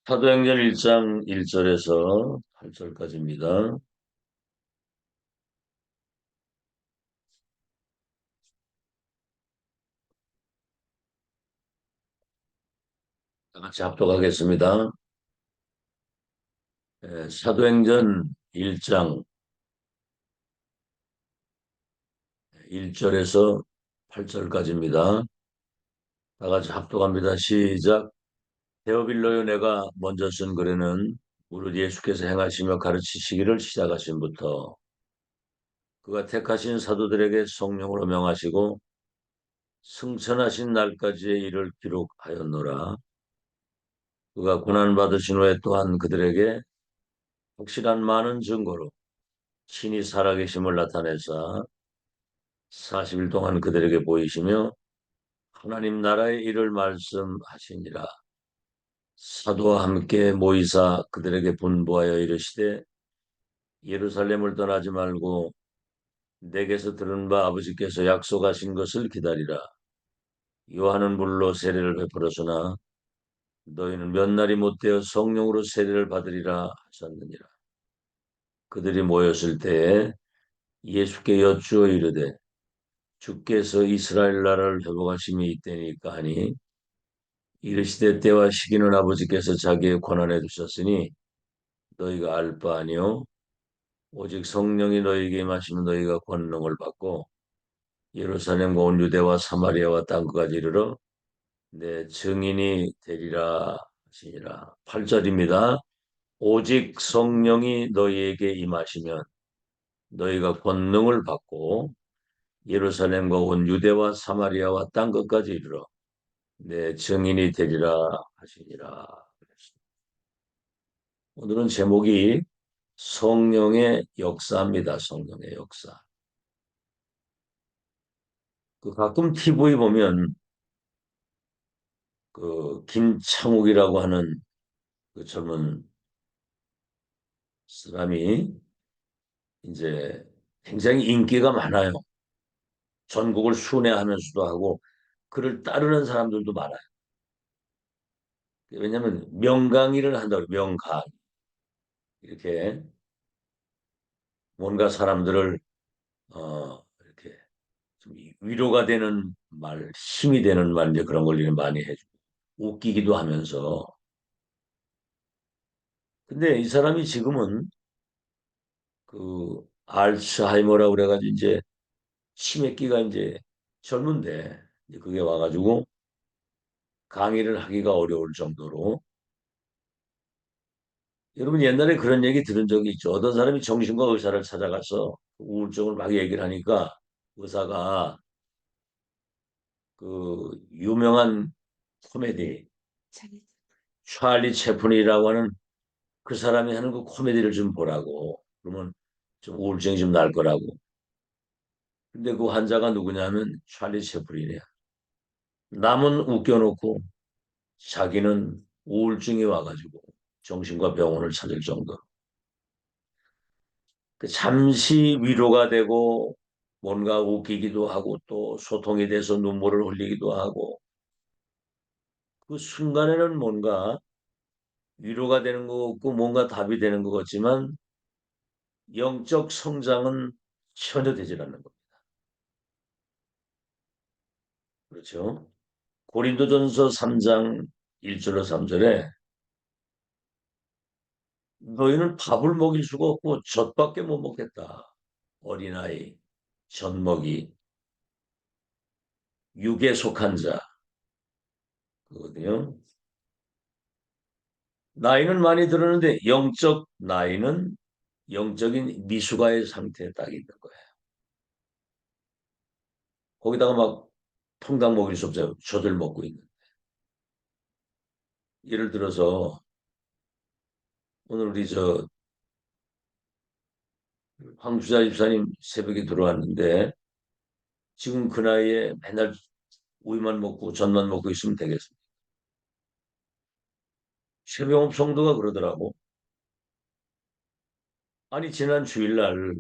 사도행전 1장 1절에서 8절까지입니다. 다 같이 합독하겠습니다. 사도행전 1장 1절에서 8절까지입니다. 다 같이 합독합니다. 시작. 데오빌로요, 내가 먼저 쓴 글에는 무릇 예수께서 행하시며 가르치시기를 시작하신부터 그가 택하신 사도들에게 성령으로 명하시고 승천하신 날까지의 일을 기록하였노라. 그가 고난받으신 후에 또한 그들에게 확실한 많은 증거로 신이 살아계심을 나타내사 40일 동안 그들에게 보이시며 하나님 나라의 일을 말씀하시니라. 사도와 함께 모이사 그들에게 분부하여 이르시되 예루살렘을 떠나지 말고 내게서 들은 바 아버지께서 약속하신 것을 기다리라. 요한은 물로 세례를 베풀었으나 너희는 몇 날이 못되어 성령으로 세례를 받으리라 하셨느니라. 그들이 모였을 때에 예수께 여쭈어 이르되 주께서 이스라엘 나라를 회복하심이 이때니까 하니 이르시되 때와 시기는 아버지께서 자기의 권한에 두셨으니 너희가 알 바 아니요 오직 성령이 너희에게 임하시면 너희가 권능을 받고 예루살렘과 온 유대와 사마리아와 땅끝까지 이르러 내 증인이 되리라 하시니라. 8절입니다. 오직 성령이 너희에게 임하시면 너희가 권능을 받고 예루살렘과 온 유대와 사마리아와 땅끝까지 이르러 내 증인이 되리라 하시니라. 오늘은 제목이 성령의 역사입니다. 성령의 역사. 가끔 TV에 보면 김창욱이라고 하는 그 젊은 사람이 이제 굉장히 인기가 많아요. 전국을 순회하면서도 하고 그를 따르는 사람들도 많아요. 왜냐하면 명강의를 한다고 명강 이렇게 뭔가 사람들을 이렇게 좀 위로가 되는 말, 힘이 되는 말 이제 그런 걸 많이 해주고 웃기기도 하면서 근데 이 사람이 지금은 알츠하이머라고 그래가지고 이제 치매기가 이제 젊은데 이제 그게 와가지고 강의를 하기가 어려울 정도로 여러분 옛날에 그런 얘기 들은 적이 있죠. 어떤 사람이 정신과 의사를 찾아가서 우울증을 막 얘기를 하니까 의사가 유명한 코미디 찰리 채플린이라고 하는 그 사람이 하는 그 코미디를 좀 보라고. 그러면 좀 우울증이 좀 날 거라고. 근데 그 환자가 누구냐면 찰리 채플린이야. 남은 웃겨놓고 자기는 우울증이 와가지고 정신과 병원을 찾을 정도. 잠시 위로가 되고 뭔가 웃기기도 하고 또 소통이 돼서 눈물을 흘리기도 하고 그 순간에는 뭔가 위로가 되는 것 같고 뭔가 답이 되는 것 같지만 영적 성장은 전혀 되질 않는 겁니다. 그렇죠? 고린도전서 3장 1절로 3절에 너희는 밥을 먹일 수가 없고 젖밖에 못 먹겠다. 어린아이, 젖먹이, 육에 속한 자 그거거든요. 나이는 많이 들었는데 영적 나이는 영적인 미숙아의 상태에 딱 있는 거예요. 거기다가 막 통닭 먹일 수 없어요. 젖을 먹고 있는. 예를 들어서 오늘 우리 황주자 집사님 새벽에 들어왔는데 지금 그 나이에 맨날 우유만 먹고 젖만 먹고 있으면 되겠습니다. 최병업 성도가 그러더라고. 아니 지난 주일날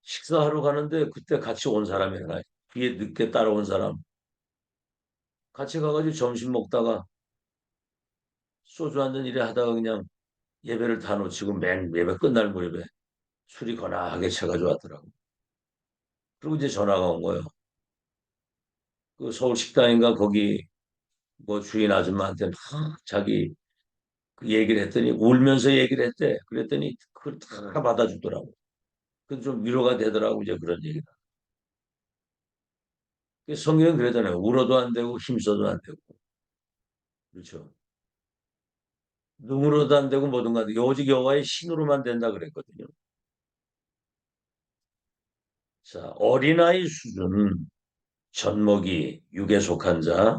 식사하러 가는데 그때 같이 온 사람이 하나 뒤에 늦게 따라온 사람 같이 가가지고 점심 먹다가 소주 한 잔 이래 하다가 그냥 예배를 다 놓치고 맨 예배 끝날 무렵에 술이 거나하게 채가지고 왔더라고. 그리고 이제 전화가 온 거예요. 그 서울 식당인가 거기 뭐 주인 아줌마한테 막 자기 그 얘기를 했더니 울면서 얘기를 했대. 그랬더니 그걸 다 받아주더라고. 그 좀 위로가 되더라고 이제 그런 얘기가. 성경은 그러잖아요. 울어도 안 되고 힘써도 안 되고. 그렇죠. 눈으로도 안 되고 뭐든가 안 되고 오직 여호와의 신으로만 된다 그랬거든요. 자, 어린아이 수준, 젖먹이, 육에 속한 자.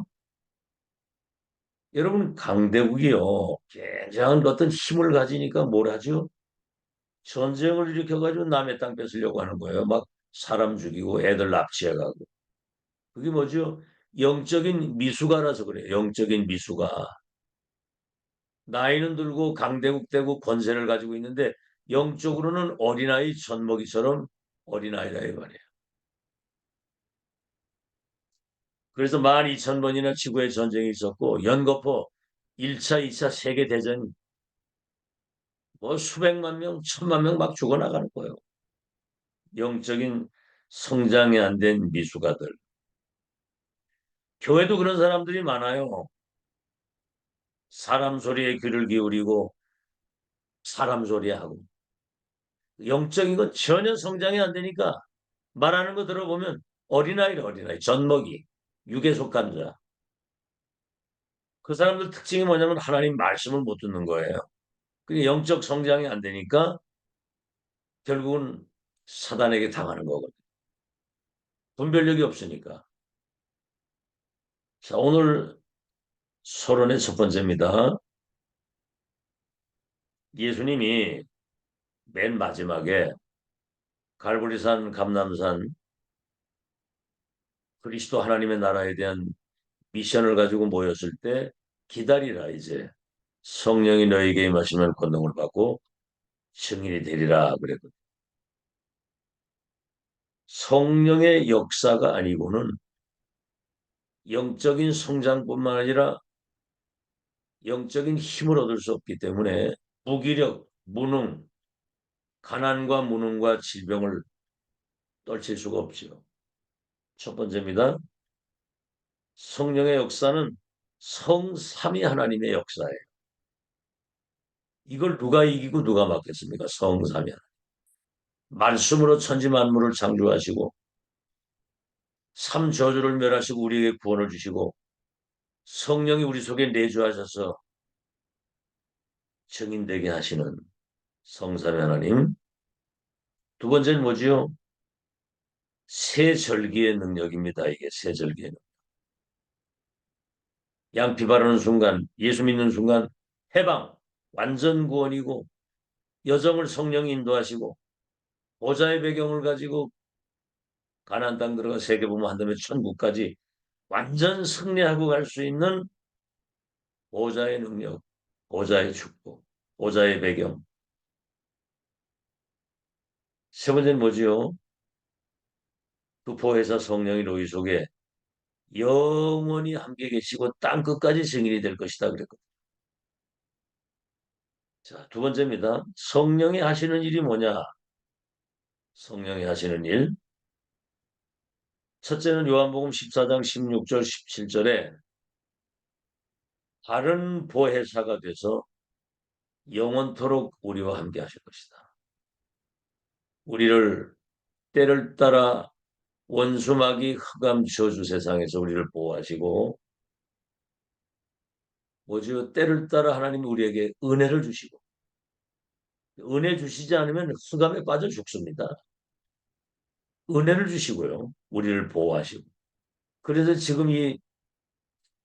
여러분 강대국이요. 굉장한 어떤 힘을 가지니까 뭘 하죠? 전쟁을 일으켜가지고 남의 땅 뺏으려고 하는 거예요. 막 사람 죽이고 애들 납치해가고. 그게 뭐죠? 영적인 미숙아라서 그래요. 영적인 미숙아. 나이는 들고 강대국 되고 권세를 가지고 있는데 영적으로는 어린아이 젖먹이처럼 어린아이다 이 말이에요. 그래서 12,000번이나 지구에 전쟁이 있었고 연거푸 1차, 2차 세계대전 뭐 수백만 명, 천만 명 막 죽어나가는 거예요. 영적인 성장이 안 된 미숙아들. 교회도 그런 사람들이 많아요. 사람 소리에 귀를 기울이고 사람 소리하고 영적인 건 전혀 성장이 안 되니까 말하는 거 들어보면 어린아이래 어린아이 젖먹이 육에 속한 자. 그 사람들 특징이 뭐냐면 하나님 말씀을 못 듣는 거예요. 그게 영적 성장이 안 되니까 결국은 사단에게 당하는 거거든요. 분별력이 없으니까. 자, 오늘 서론의 첫 번째입니다. 예수님이 맨 마지막에 갈보리산, 감람산, 그리스도 하나님의 나라에 대한 미션을 가지고 모였을 때 기다리라 이제 성령이 너에게 임하시면 권능을 받고 증인이 되리라 그랬거든요. 성령의 역사가 아니고는 영적인 성장뿐만 아니라 영적인 힘을 얻을 수 없기 때문에 무기력, 무능, 가난과 무능과 질병을 떨칠 수가 없지요. 첫 번째입니다. 성령의 역사는 성삼위 하나님의 역사예요. 이걸 누가 이기고 누가 막겠습니까? 성삼위 하나님. 말씀으로 천지 만물을 창조하시고 삼 저주를 멸하시고 우리에게 구원을 주시고 성령이 우리 속에 내주하셔서 증인되게 하시는 성삼위 하나님. 두 번째는 뭐지요? 세절기의 능력입니다. 이게 세절기의 능력. 양피 바르는 순간, 예수 믿는 순간 해방, 완전 구원이고 여정을 성령이 인도하시고 보좌의 배경을 가지고 가나안 땅 들어가 세계보험 한 다음에 천국까지 완전 승리하고 갈 수 있는 보좌의 능력, 보좌의 축복, 보좌의 배경. 세 번째는 뭐지요? 그 보혜사 성령이 너희 속에 영원히 함께 계시고 땅 끝까지 증인이 될 것이다 그랬거든요. 자, 두 번째입니다. 성령이 하시는 일이 뭐냐? 성령이 하시는 일. 첫째는 요한복음 14장 16절 17절에 다른 보혜사가 돼서 영원토록 우리와 함께 하실 것이다. 우리를 때를 따라 원수마귀 흑암 저주 세상에서 우리를 보호하시고 뭐죠? 때를 따라 하나님이 우리에게 은혜를 주시고 은혜 주시지 않으면 흑암에 빠져 죽습니다. 은혜를 주시고요. 우리를 보호하시고. 그래서 지금 이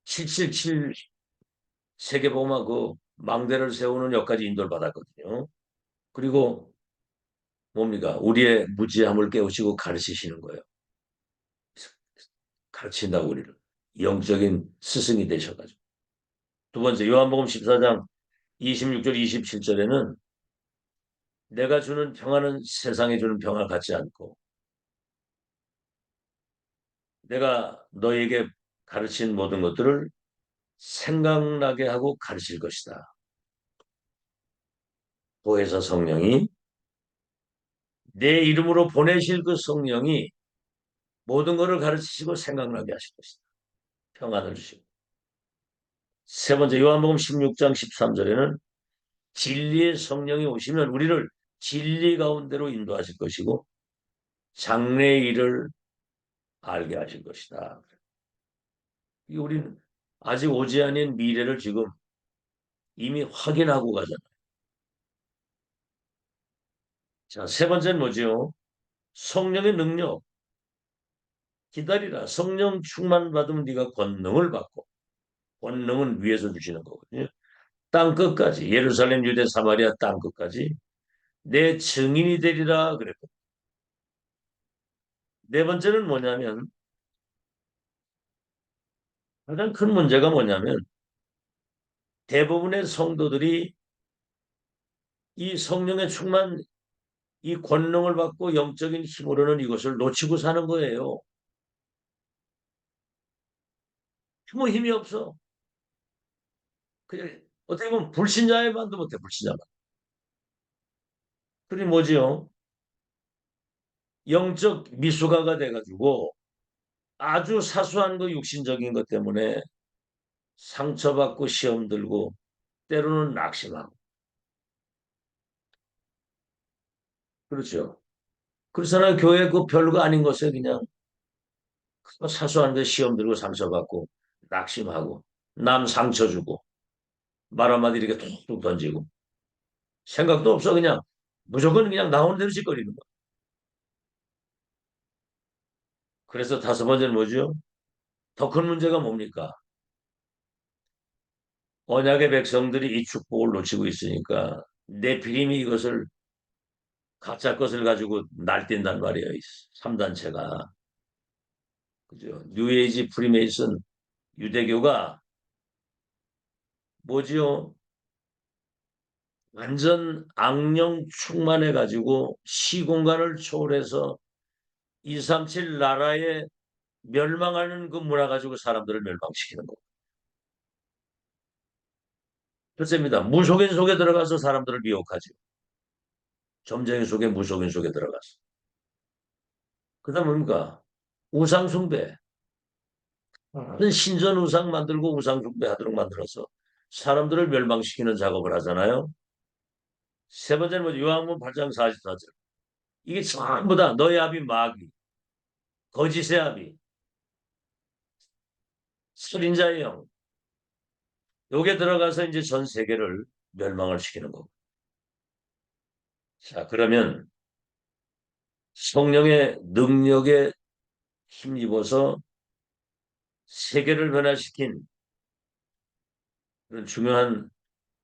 777 세계복음화 그 망대를 세우는 역까지 인도를 받았거든요. 그리고 뭡니까? 우리의 무지함을 깨우치고 가르치시는 거예요. 가르친다고 우리를. 영적인 스승이 되셔가지고. 두 번째 요한복음 14장 26절 27절에는 내가 주는 평화는 세상에 주는 평화 같지 않고 내가 너에게 가르친 모든 것들을 생각나게 하고 가르칠 것이다. 보혜사 성령이 내 이름으로 보내실 그 성령이 모든 것을 가르치시고 생각나게 하실 것이다. 평안을 주시고. 세 번째 요한복음 16장 13절에는 진리의 성령이 오시면 우리를 진리 가운데로 인도하실 것이고 장래의 일을 알게 하실 것이다. 우리는 아직 오지 않은 미래를 지금 이미 확인하고 가잖아요. 자, 세 번째는 뭐죠? 성령의 능력. 기다리라. 성령 충만 받으면 네가 권능을 받고 권능은 위에서 주시는 거거든요. 땅 끝까지 예루살렘, 유대, 사마리아 땅 끝까지 내 증인이 되리라 그랬고 네 번째는 뭐냐면 가장 큰 문제가 뭐냐면 대부분의 성도들이 이 성령의 충만 이 권능을 받고 영적인 힘으로는 이것을 놓치고 사는 거예요. 뭐 힘이 없어. 그냥 어떻게 보면 불신자의 반도 못해 불신자 반. 그게 뭐지요? 영적 미숙아가 돼가지고 아주 사소한 그 육신적인 것 때문에 상처받고 시험 들고 때로는 낙심하고 그렇죠. 그렇잖아요. 교회 그 별거 아닌 것에 그냥 그 사소한 데 시험 들고 상처받고 낙심하고 남 상처 주고 말 한마디 이렇게 툭툭 던지고 생각도 없어 그냥 무조건 그냥 나오는 대로 짓거리는 거. 그래서 다섯 번째는 뭐죠? 더 큰 문제가 뭡니까? 언약의 백성들이 이 축복을 놓치고 있으니까 네피림이 이것을 가짜 것을 가지고 날뛴단 말이에요. 3단체가. 그죠? 뉴에이지 프리메이슨 유대교가 뭐지요? 완전 악령 충만해 가지고 시공간을 초월해서 237 나라에 멸망하는 그 문화 가지고 사람들을 멸망시키는 거. 글쎄입니다. 무속인 속에 들어가서 사람들을 미혹하죠. 점쟁이 속에 무속인 속에 들어가서. 그다음 뭡니까? 우상 숭배. 신전 우상 만들고 우상 숭배하도록 만들어서 사람들을 멸망시키는 작업을 하잖아요. 세 번째는 뭐죠? 요한복음 8장 44절. 이게 전부 다 너의 아비 마귀, 거짓의 아비, 살인자의 영. 요게 들어가서 이제 전 세계를 멸망을 시키는 거고. 자, 그러면 성령의 능력에 힘입어서 세계를 변화시킨 그런 중요한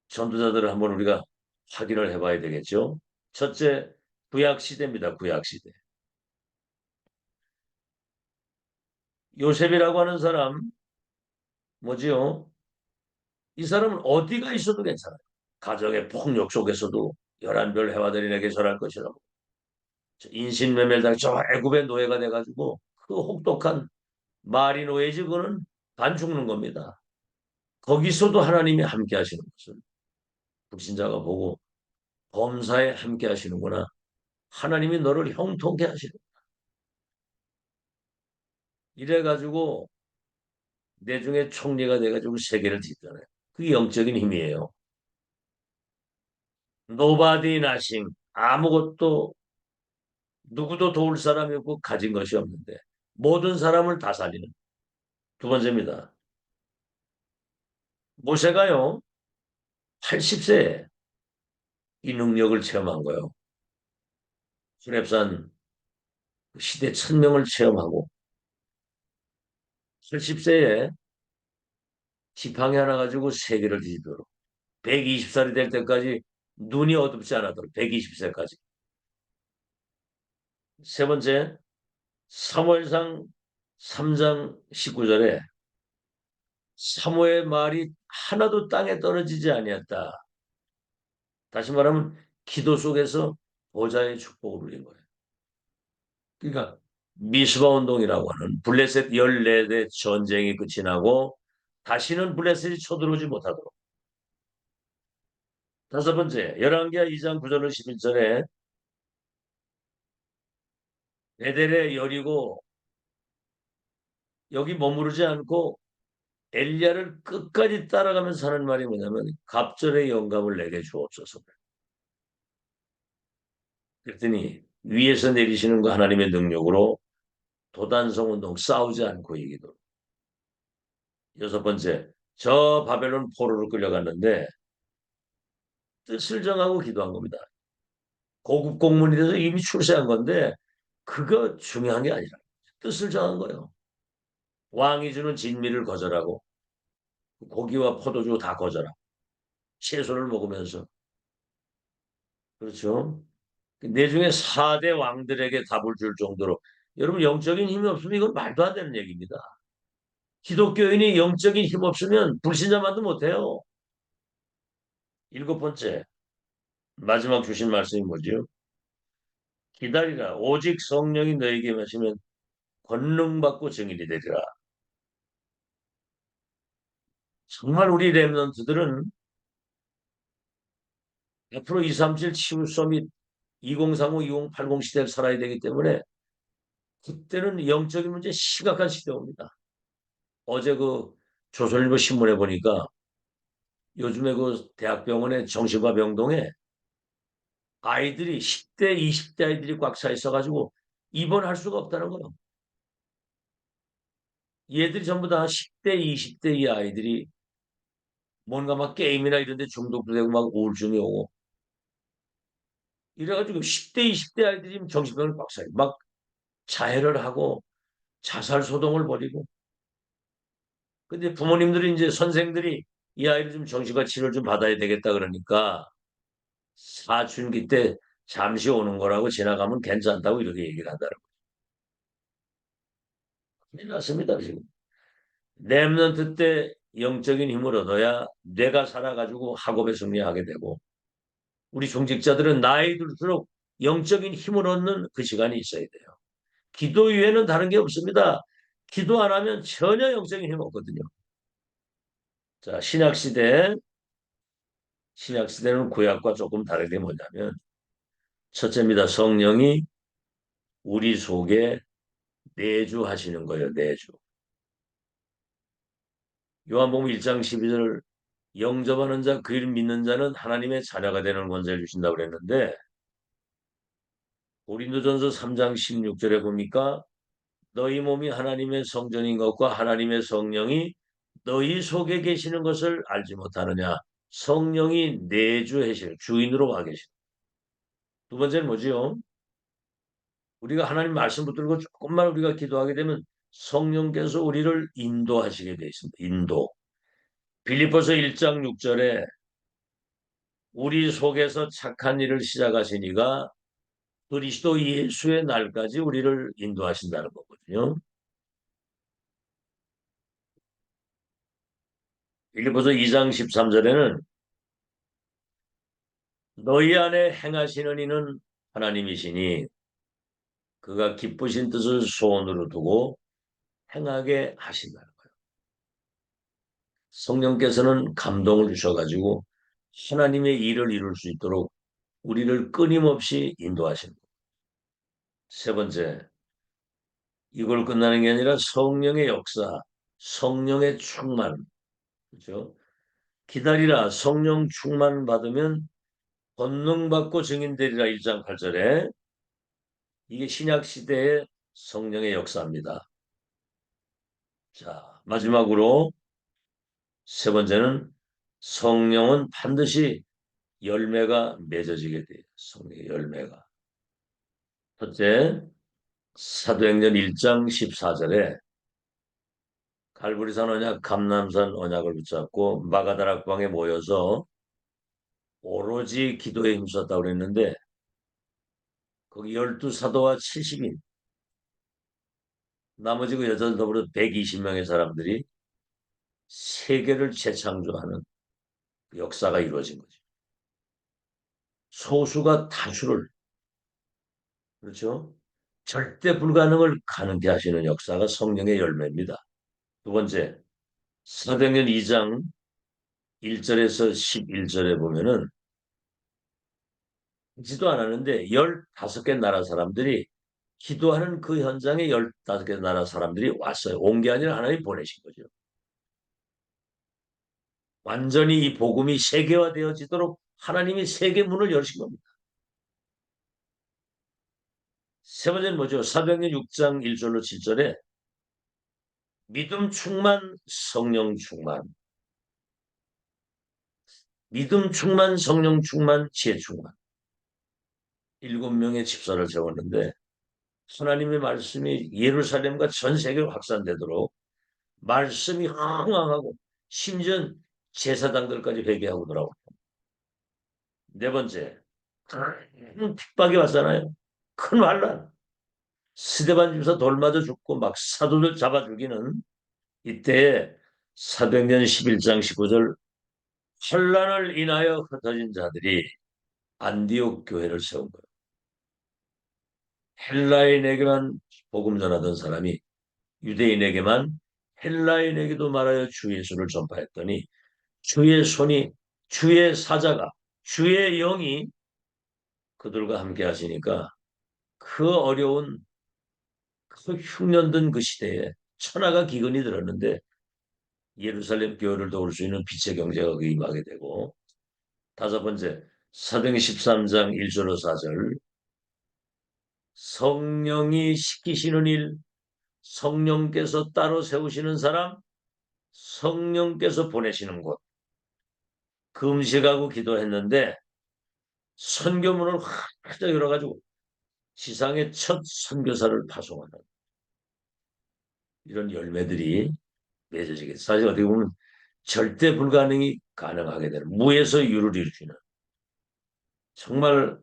전도자들을 한번 우리가 확인을 해봐야 되겠죠. 첫째, 구약 시대입니다. 구약 시대. 요셉이라고 하는 사람 뭐지요? 이 사람은 어디가 있어도 괜찮아요. 가정의 폭력 속에서도 열한별 해와들이 내게 절할 것이라고. 인신매매를 당해 저 애굽의 노예가 돼가지고 그 혹독한 말이 노예지 그거는 반 죽는 겁니다. 거기서도 하나님이 함께 하시는 것을 불신자가 보고 범사에 함께 하시는구나. 하나님이 너를 형통케 하시는. 이래가지고 내 중에 총리가 돼가지고 세계를 뒤잖아요. 그게 영적인 힘이에요. Nobody nothing. 아무것도 누구도 도울 사람이 없고 가진 것이 없는데 모든 사람을 다 살리는. 두 번째입니다. 모세가요. 80세에 이 능력을 체험한 거예요. 수렙산 시대 천명을 체험하고 80세에 지팡이 하나 가지고 세계를 뒤집도록 120살이 될 때까지 눈이 어둡지 않았도록 120세까지. 세 번째 사무엘상 3장 19절에 사무의 말이 하나도 땅에 떨어지지 아니었다. 다시 말하면 기도 속에서 보좌의 축복을 누린 거예요. 그러니까 미스바 운동이라고 하는 블레셋 14대 전쟁이 끝이 나고 다시는 블레셋이 쳐들어오지 못하도록. 다섯 번째, 열왕기하 2장 9절로 11절에 베델에 여리고 여기 머무르지 않고 엘리야를 끝까지 따라가면서 하는 말이 뭐냐면 갑절의 영감을 내게 주옵소서. 그랬더니 위에서 내리시는 거 하나님의 능력으로 도단성 운동 싸우지 않고 이기도록. 여섯 번째, 저 바벨론 포로로 끌려갔는데 뜻을 정하고 기도한 겁니다. 고급 공무원이 돼서 이미 출세한 건데 그거 중요한 게 아니라 뜻을 정한 거예요. 왕이 주는 진미를 거절하고 고기와 포도주 다 거절하고 채소를 먹으면서 그렇죠. 내중에 4대 왕들에게 답을 줄 정도로 여러분 영적인 힘이 없으면 이건 말도 안 되는 얘기입니다. 기독교인이 영적인 힘 없으면 불신자만도 못해요. 일곱 번째 마지막 주신 말씀이 뭐죠? 기다리라 오직 성령이 너에게 마시면 권능받고 증인이 되리라. 정말 우리 렘넌트들은 앞으로 237 치유 서밋 2035, 2080 시대를 살아야 되기 때문에 그때는 영적인 문제 심각한 시대 옵니다. 어제 그 조선일보 신문에 보니까 요즘에 그 대학병원의 정신과 병동에 아이들이 10대, 20대 아이들이 꽉 차 있어가지고 입원할 수가 없다는 거예요. 얘들이 전부 다 10대, 20대 이 아이들이 뭔가 막 게임이나 이런 데 중독도 되고 막 우울증이 오고 이래가지고 10대, 20대 아이들이 정신병을 꽉 차요. 막 자해를 하고 자살 소동을 벌이고 근데 부모님들이 이제 선생들이 이 아이를 좀 정신과 치료를 좀 받아야 되겠다 그러니까 사춘기 때 잠시 오는 거라고 지나가면 괜찮다고 이렇게 얘기를 한다는 거예요. 큰일 났습니다, 지금. 렘넌트 때 영적인 힘을 얻어야 내가 살아가지고 학업에 승리하게 되고 우리 중직자들은 나이 들수록 영적인 힘을 얻는 그 시간이 있어야 돼요. 기도 이외에는 다른 게 없습니다. 기도 안 하면 전혀 영적인 힘 없거든요. 자, 신약시대는 구약과 조금 다른 게 뭐냐면 첫째입니다. 성령이 우리 속에 내주하시는 거예요. 내주. 요한복음 1장 12절 영접하는 자, 그 이름 믿는 자는 하나님의 자녀가 되는 권세를 주신다고 그랬는데 고린도전서 3장 16절에 보니까 너희 몸이 하나님의 성전인 것과 하나님의 성령이 너희 속에 계시는 것을 알지 못하느냐. 성령이 내주하시는 주인으로 와 계시는. 두 번째는 뭐지요? 우리가 하나님 말씀 붙들고 조금만 우리가 기도하게 되면 성령께서 우리를 인도하시게 되어 있습니다. 인도. 빌립보서 1장 6절에 우리 속에서 착한 일을 시작하시니가 그리스도 예수의 날까지 우리를 인도하신다는 거거든요. 빌립보서 2장 13절에는 너희 안에 행하시는 이는 하나님이시니 그가 기쁘신 뜻을 소원으로 두고 행하게 하신다는 거예요. 성령께서는 감동을 주셔가지고 하나님의 일을 이룰 수 있도록 우리를 끊임없이 인도하시는 거예요. 세 번째, 이걸 끝나는 게 아니라 성령의 역사, 성령의 충만, 그렇죠? 기다리라 성령 충만 받으면 권능 받고 증인되리라 1장 8절에 이게 신약 시대의 성령의 역사입니다. 자, 마지막으로 세 번째는 성령은 반드시 열매가 맺어지게 돼요. 성령의 열매가. 첫째, 사도행전 1장 14절에 갈보리산 언약, 감람산 언약을 붙잡고 마가다락방에 모여서 오로지 기도에 힘썼다고 그랬는데 거기 12사도와 70인 나머지 그 여덟 더불어 120명의 사람들이 세계를 재창조하는 그 역사가 이루어진 거죠. 소수가 다수를 그렇죠? 절대 불가능을 가능케 하시는 역사가 성령의 열매입니다. 두 번째, 사도행전 2장 1절에서 11절에 보면은 지도 않았는데 15개 나라 사람들이 기도하는 그 현장에 15개 나라 사람들이 왔어요. 온 게 아니라 하나님 보내신 거죠. 완전히 이 복음이 세계화되어지도록 하나님이 세계 문을 여신 겁니다. 세 번째는 뭐죠? 사도행전 6장 1절로 7절에 믿음 충만, 성령 충만, 믿음 충만, 성령 충만, 지혜 충만. 7명의 집사를 세웠는데 하나님의 말씀이 예루살렘과 전 세계로 확산되도록 말씀이 흥황하고 심지어 제사장들까지 회개하고 돌아오고. 네 번째, 큰 핍박이 왔잖아요. 큰 환란. 스데반 집사 돌 맞아 죽고 막 사도들 잡아 죽이는 이때 사도행전 11장 19절 환란을 인하여 흩어진 자들이 안디옥 교회를 세운 거예요. 헬라인에게만 복음 전하던 사람이 유대인에게만 헬라인에게도 말하여 주 예수를 전파했더니 주의 손이 주의 사자가 주의 영이 그들과 함께 하시니까 그 어려운 그 흉년된 그 시대에 천하가 기근이 들었는데 예루살렘 교회를 도울 수 있는 빛의 경제가 그 임하게 되고 다섯 번째 사도행 13장 1절로 4절 성령이 시키시는 일 성령께서 따로 세우시는 사람 성령께서 보내시는 곳 금식하고 기도했는데 선교문을 확 열어가지고 지상의 첫 선교사를 파송하는 이런 열매들이 맺어지겠어요. 사실 어떻게 보면 절대 불가능이 가능하게 되는 무에서 유를 이루시는 정말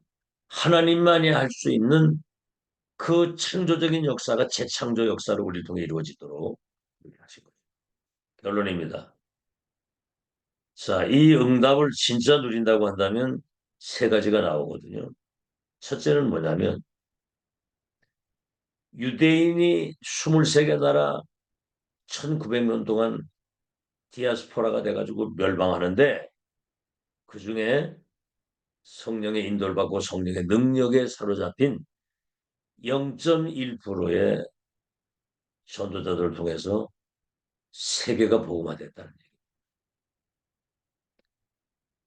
하나님만이 할 수 있는 그 창조적인 역사가 재창조 역사로 우리 통해 이루어지도록 하신 거죠. 결론입니다. 자, 이 응답을 진짜 누린다고 한다면 세 가지가 나오거든요. 첫째는 뭐냐면 유대인이 23개 나라 1900년 동안 디아스포라가 돼가지고 멸망하는데 그 중에 성령의 인도를 받고 성령의 능력에 사로잡힌 0.1%의 전도자들을 통해서 세계가 복음화됐다는 얘기.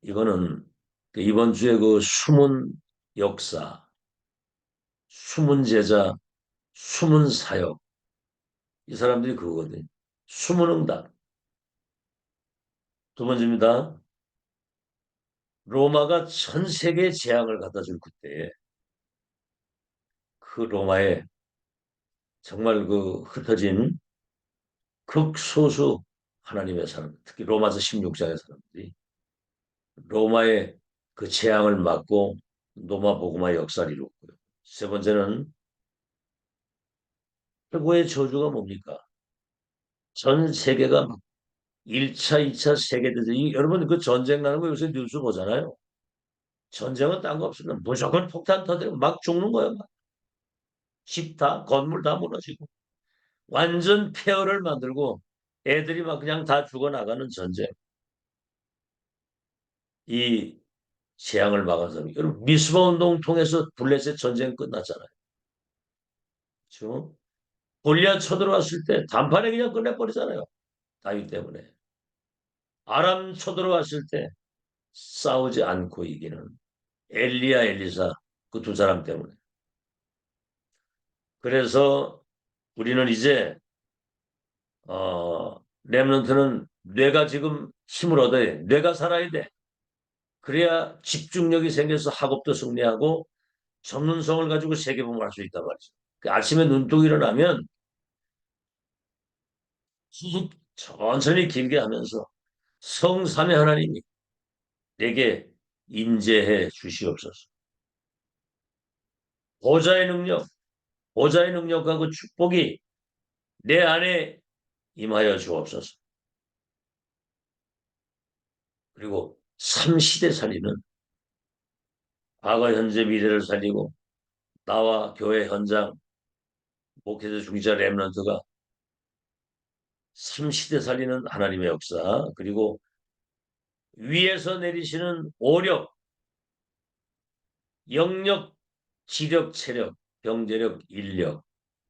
이거는 이번 주에 그 숨은 역사, 숨은 제자, 숨은 사역 이 사람들이 그거거든요. 숨은 응답. 두 번째입니다. 로마가 전 세계에 재앙을 갖다 줄 그때에 그 로마에 정말 그 흩어진 극소수 하나님의 사람, 특히 로마서 16장의 사람들이 로마의 그 재앙을 막고 로마 복음화의 역사를 이루었고요. 세 번째는 최고의 저주가 뭡니까? 전 세계가 1차, 2차 세계대전이 여러분 그 전쟁 나는 거 요새 뉴스 보잖아요. 전쟁은 딴 거 없습니다. 무조건 폭탄 터뜨리고 막 죽는 거예요. 집 다, 건물 다 무너지고. 완전 폐허를 만들고 애들이 막 그냥 다 죽어나가는 전쟁. 이 재앙을 막아서 여러분 미스바 운동 통해서 블레셋 전쟁 끝났잖아요. 그렇죠? 골리앗 쳐들어왔을 때 단판에 그냥 끝내버리잖아요. 다윗 때문에. 아람 쳐들어왔을 때 싸우지 않고 이기는 엘리야 엘리사 그 두 사람 때문에. 그래서 우리는 이제 렘넌트는 뇌가 지금 힘을 얻어야 돼. 뇌가 살아야 돼. 그래야 집중력이 생겨서 학업도 승리하고 전문성을 가지고 세계복음을 할 수 있단 말이죠. 그 아침에 눈뜨고 일어나면 훅 천천히 길게 하면서 성삼위 하나님이 내게 임재해 주시옵소서. 보좌의 능력, 보좌의 능력하고 축복이 내 안에 임하여 주옵소서. 그리고 삼시대 살리는 과거, 현재, 미래를 살리고 나와 교회 현장, 목회자, 중직자, 렘넌트가 삼시대 살리는 하나님의 역사, 그리고 위에서 내리시는 오력, 영력, 지력, 체력, 경제력, 인력,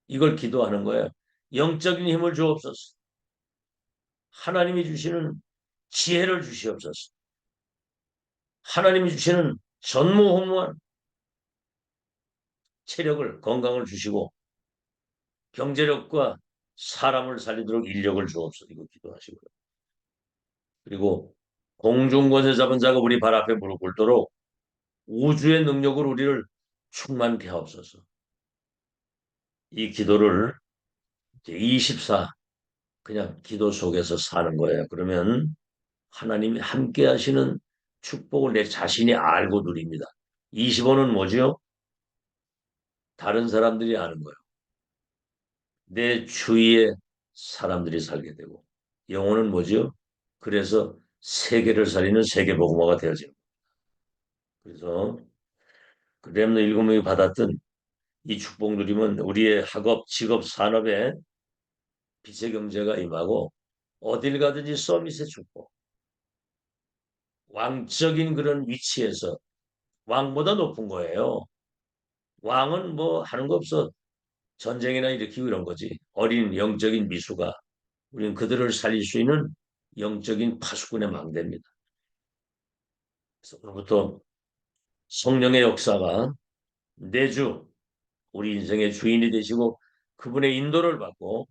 이걸 기도하는 거예요. 영적인 힘을 주옵소서. 하나님이 주시는 지혜를 주시옵소서. 하나님이 주시는 전무후무한 체력을, 건강을 주시고 경제력과 사람을 살리도록 인력을 주옵소서. 이거 기도하시고요. 그리고 공중권세 잡은 자가 우리 발 앞에 무릎 꿇도록 우주의 능력으로 우리를 충만케 하옵소서. 이 기도를 이제 24 그냥 기도 속에서 사는 거예요. 그러면 하나님이 함께 하시는 축복을 내 자신이 알고 누립니다. 25는 뭐죠? 다른 사람들이 아는 거예요. 내 주위에 사람들이 살게 되고, 영혼은 뭐죠? 그래서 세계를 살리는 세계복음화가 되어지는 거예요. 그래서 그 렘넌트 7명이 받았던 이 축복 누리면 우리의 학업, 직업, 산업에 빛의 경제가 임하고 어딜 가든지 서밋의 축복, 왕적인 그런 위치에서 왕보다 높은 거예요. 왕은 뭐 하는 거 없어. 전쟁이나 일으키고 이런 거지. 어린 영적인 미수가 우리는 그들을 살릴 수 있는 영적인 파수꾼의 망대입니다. 그래서 오늘부터 성령의 역사가 내주 우리 인생의 주인이 되시고 그분의 인도를 받고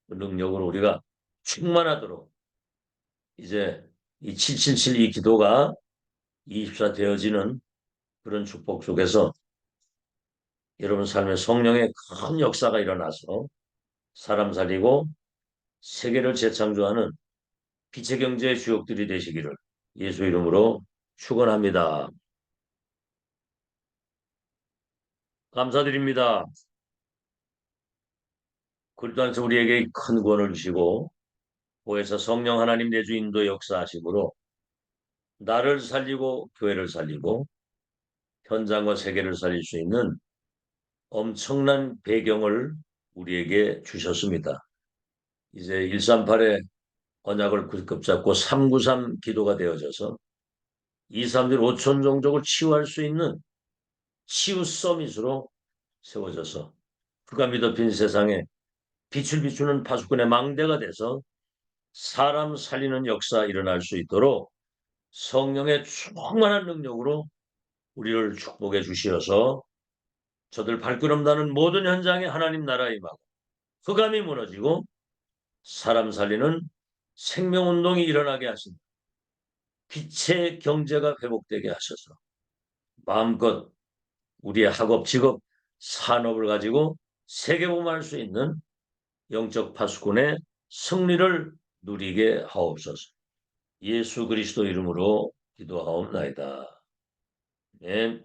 그 능력으로 우리가 충만하도록 이제 이 777 이 기도가 24 되어지는 그런 축복 속에서 여러분 삶에 성령의 큰 역사가 일어나서 사람 살리고 세계를 재창조하는 빛의 경제의 주역들이 되시기를 예수 이름으로 축원합니다. 감사드립니다. 그리스도 안에서 우리에게 큰 구원을 주시고 보혜사 성령 하나님 내주 인도 역사하심으로 나를 살리고 교회를 살리고 현장과 세계를 살릴 수 있는 엄청난 배경을 우리에게 주셨습니다. 이제 138의 언약을 붙잡고 393 기도가 되어져서 2, 3들 5천 종족을 치유할 수 있는 치유 서밋으로 세워져서 흑암이 덮인 세상에 빛을 비추는 파수꾼의 망대가 돼서 사람 살리는 역사 일어날 수 있도록 성령의 충만한 능력으로 우리를 축복해 주시어서 저들 발걸음 다는 모든 현장에 하나님 나라 임하고 흑암이 무너지고 사람 살리는 생명운동이 일어나게 하신다. 빛의 경제가 회복되게 하셔서 마음껏 우리의 학업, 직업, 산업을 가지고 세계복음할 수 있는 영적 파수꾼의 승리를 누리게 하옵소서. 예수 그리스도 이름으로 기도하옵나이다. 네.